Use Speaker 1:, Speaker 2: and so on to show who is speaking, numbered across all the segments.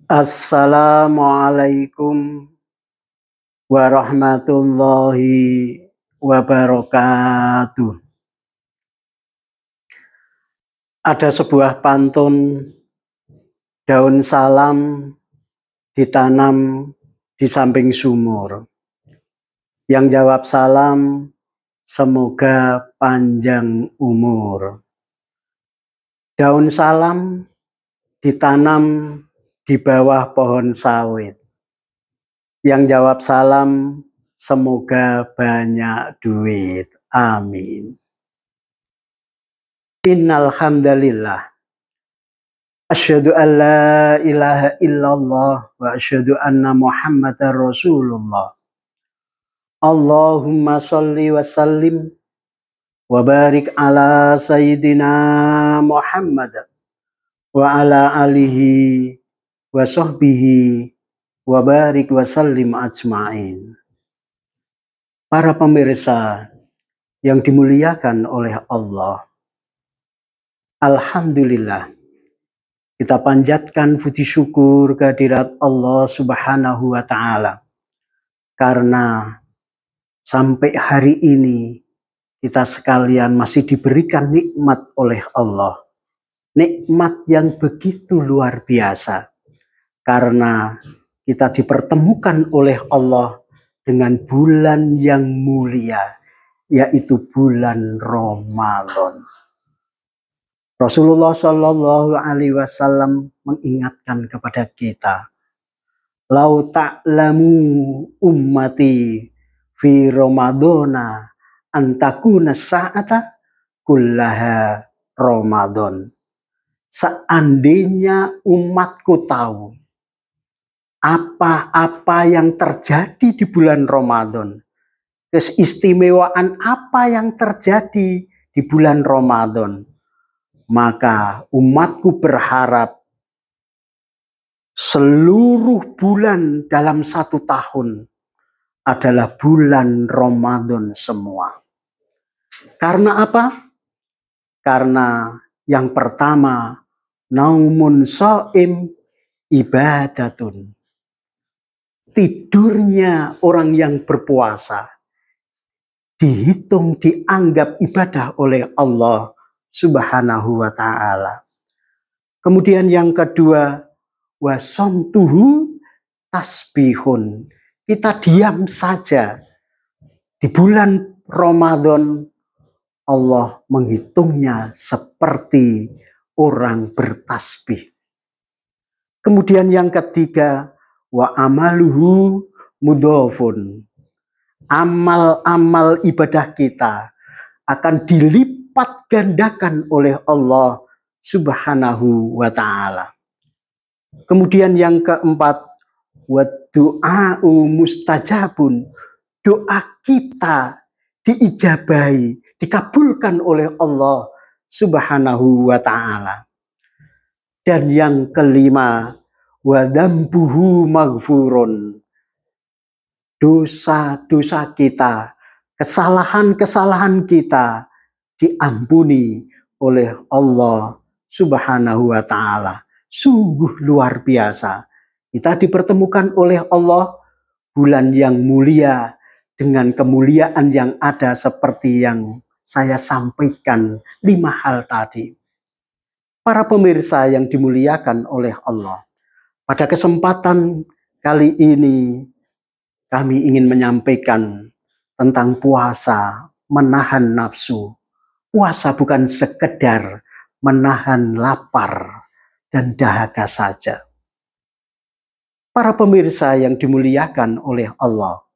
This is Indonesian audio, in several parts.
Speaker 1: Assalamualaikum warahmatullahi wabarakatuh. Ada sebuah pantun, daun salam ditanam di samping sumur. Yang jawab salam, semoga panjang umur. Daun salam ditanam di bawah pohon sawit. Yang jawab salam, semoga banyak duit. Amin. Innal hamdalillah. Asyhadu an la ilaha illallah wa asyhadu anna Muhammadar Rasulullah. Allahumma sholli wa sallim wa barik ala sayyidina Muhammad wa ala alihi wa sahbihi wa barik wa sallim ajma'in. Para pemirsa yang dimuliakan oleh Allah, alhamdulillah, kita panjatkan puji syukur kehadirat Allah Subhanahu wa Ta'ala, karena sampai hari ini kita sekalian masih diberikan nikmat oleh Allah, nikmat yang begitu luar biasa, karena kita dipertemukan oleh Allah dengan bulan yang mulia, yaitu bulan Ramadan. Rasulullah Shallallahu Alaihi Wasallam mengingatkan kepada kita, lau ta'lamu ummati fi Ramadana antakuna sa'ata kullaha Ramadan. Seandainya umatku tahu apa-apa yang terjadi di bulan Ramadan, keistimewaan apa yang terjadi di bulan Ramadan, maka umatku berharap seluruh bulan dalam satu tahun adalah bulan Ramadan semua. Karena apa? Karena yang pertama, naumun shaim ibadatun. Tidurnya orang yang berpuasa dihitung, dianggap ibadah oleh Allah Subhanahu wa Ta'ala. Kemudian yang kedua, wasomtuhu tasbihun. Kita diam saja. Di bulan Ramadan Allah menghitungnya seperti orang bertasbih. Kemudian yang ketiga, wa amaluhu mudhafun. Amal-amal ibadah kita akan dilipat gandakan oleh Allah Subhanahu wa Ta'ala. Kemudian yang keempat, wa du'a'u mustajabun. Doa kita diijabahi, dikabulkan oleh Allah Subhanahu wa Ta'ala. Dan yang kelima, wa dzambuhu maghfurun. Dosa-dosa kita, kesalahan-kesalahan kita diampuni oleh Allah Subhanahu wa Ta'ala. Sungguh luar biasa. Kita dipertemukan oleh Allah bulan yang mulia dengan kemuliaan yang ada seperti yang saya sampaikan 5 hal tadi. Para pemirsa yang dimuliakan oleh Allah, pada kesempatan kali ini kami ingin menyampaikan tentang puasa, menahan nafsu. Puasa bukan sekedar menahan lapar dan dahaga saja. Para pemirsa yang dimuliakan oleh Allah,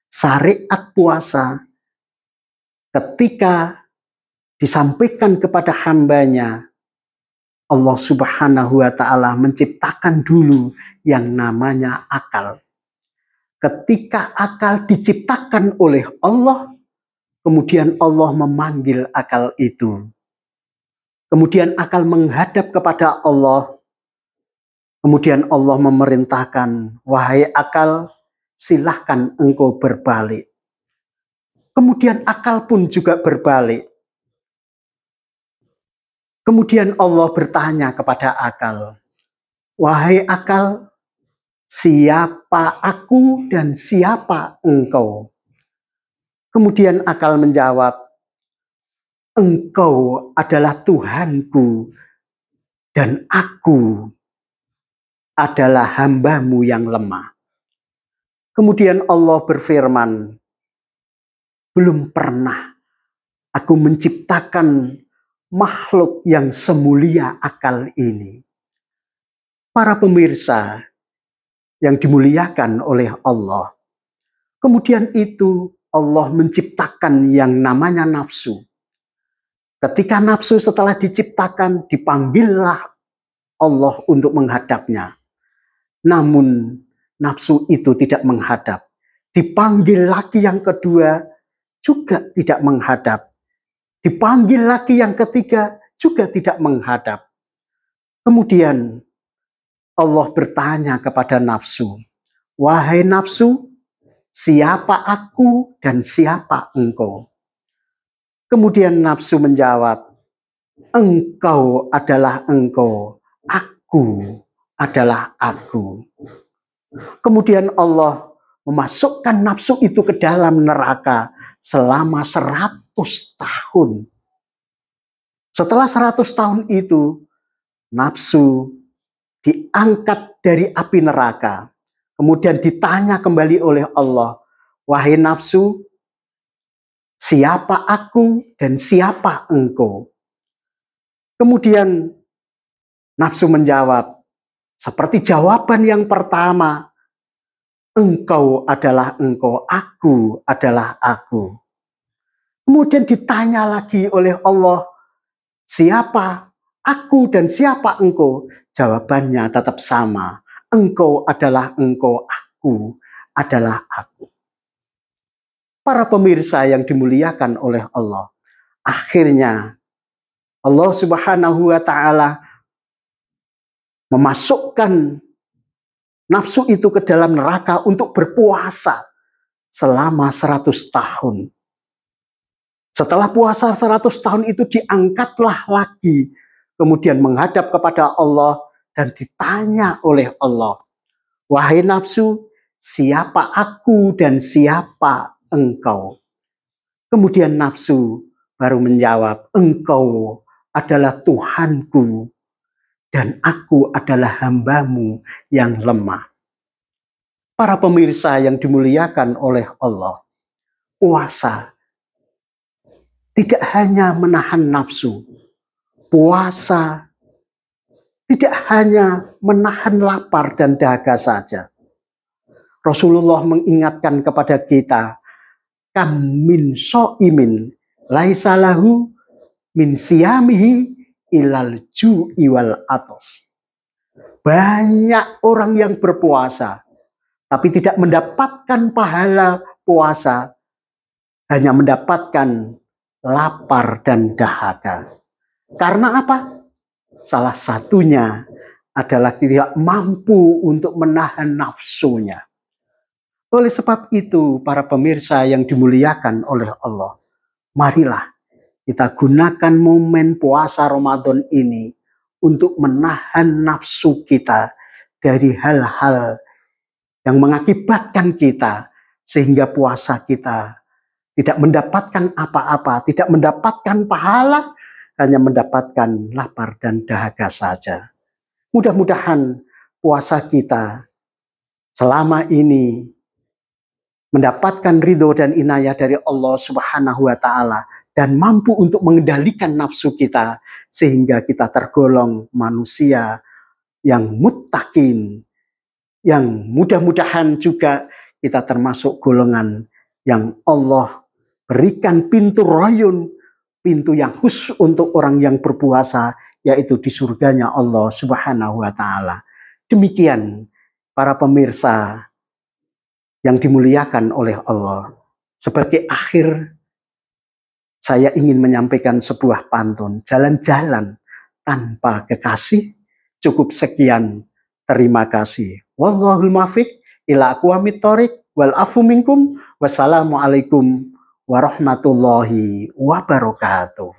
Speaker 1: syariat puasa ketika disampaikan kepada hambanya, Allah Subhanahu wa Ta'ala menciptakan dulu yang namanya akal. Ketika akal diciptakan oleh Allah, kemudian Allah memanggil akal itu. Kemudian akal menghadap kepada Allah. Kemudian Allah memerintahkan, wahai akal, silahkan engkau berbalik. Kemudian akal pun juga berbalik. Kemudian Allah bertanya kepada akal, Wahai akal, siapa aku dan siapa engkau? Kemudian akal menjawab, engkau adalah Tuhanku dan aku adalah hambamu yang lemah. Kemudian Allah berfirman, belum pernah aku menciptakan makhluk yang semulia akal ini. Para pemirsa yang dimuliakan oleh Allah, kemudian itu Allah menciptakan yang namanya nafsu. Ketika nafsu setelah diciptakan, dipanggillah Allah untuk menghadapnya. Namun nafsu itu tidak menghadap. Dipanggil lagi yang kedua, juga tidak menghadap. Dipanggil lagi yang ketiga, juga tidak menghadap. Kemudian Allah bertanya kepada nafsu, wahai nafsu, siapa aku dan siapa engkau? Kemudian nafsu menjawab, engkau adalah engkau, aku adalah aku. Kemudian Allah memasukkan nafsu itu ke dalam neraka selama 100 tahun. Setelah 100 tahun itu, nafsu diangkat dari api neraka. Kemudian ditanya kembali oleh Allah, wahai nafsu, siapa aku dan siapa engkau? Kemudian nafsu menjawab, seperti jawaban yang pertama, engkau adalah engkau, aku adalah aku. Kemudian ditanya lagi oleh Allah, siapa aku dan siapa engkau? Jawabannya tetap sama, engkau adalah engkau, aku adalah aku. Para pemirsa yang dimuliakan oleh Allah, akhirnya Allah Subhanahu wa Ta'ala memasukkan nafsu itu ke dalam neraka untuk berpuasa selama 100 tahun. Setelah puasa 100 tahun itu diangkatlah lagi, kemudian menghadap kepada Allah dan ditanya oleh Allah, wahai nafsu, siapa aku dan siapa engkau? Kemudian nafsu baru menjawab, engkau adalah Tuhanku dan aku adalah hambamu yang lemah. Para pemirsa yang dimuliakan oleh Allah, puasa tidak hanya menahan nafsu, puasa tidak hanya menahan lapar dan dahaga saja. Rasulullah mengingatkan kepada kita, kam min so'imin laisa lahu min siyamihi ilal ju'i wal atos. Banyak orang yang berpuasa tapi tidak mendapatkan pahala puasa, hanya mendapatkan lapar dan dahaga. Karena apa? Salah satunya adalah tidak mampu untuk menahan nafsunya. Oleh sebab itu, para pemirsa yang dimuliakan oleh Allah, marilah kita gunakan momen puasa Ramadan ini untuk menahan nafsu kita dari hal-hal yang mengakibatkan kita sehingga puasa kita tidak mendapatkan apa-apa, tidak mendapatkan pahala, hanya mendapatkan lapar dan dahaga saja. Mudah-mudahan puasa kita selama ini mendapatkan ridho dan inayah dari Allah Subhanahu wa Ta'ala dan mampu untuk mengendalikan nafsu kita sehingga kita tergolong manusia yang muttaqin, yang mudah-mudahan juga kita termasuk golongan yang Allah berikan pintu royun, pintu yang khusus untuk orang yang berpuasa, yaitu di surganya Allah Subhanahu wa Ta'ala. Demikian para pemirsa yang dimuliakan oleh Allah. Sebagai akhir, saya ingin menyampaikan sebuah pantun, jalan-jalan tanpa kekasih, cukup sekian, terima kasih. Wallahul muwaffiq ila aqwamit thoriq wal afu minkum. Wassalamualaikum warahmatullahi wabarakatuh.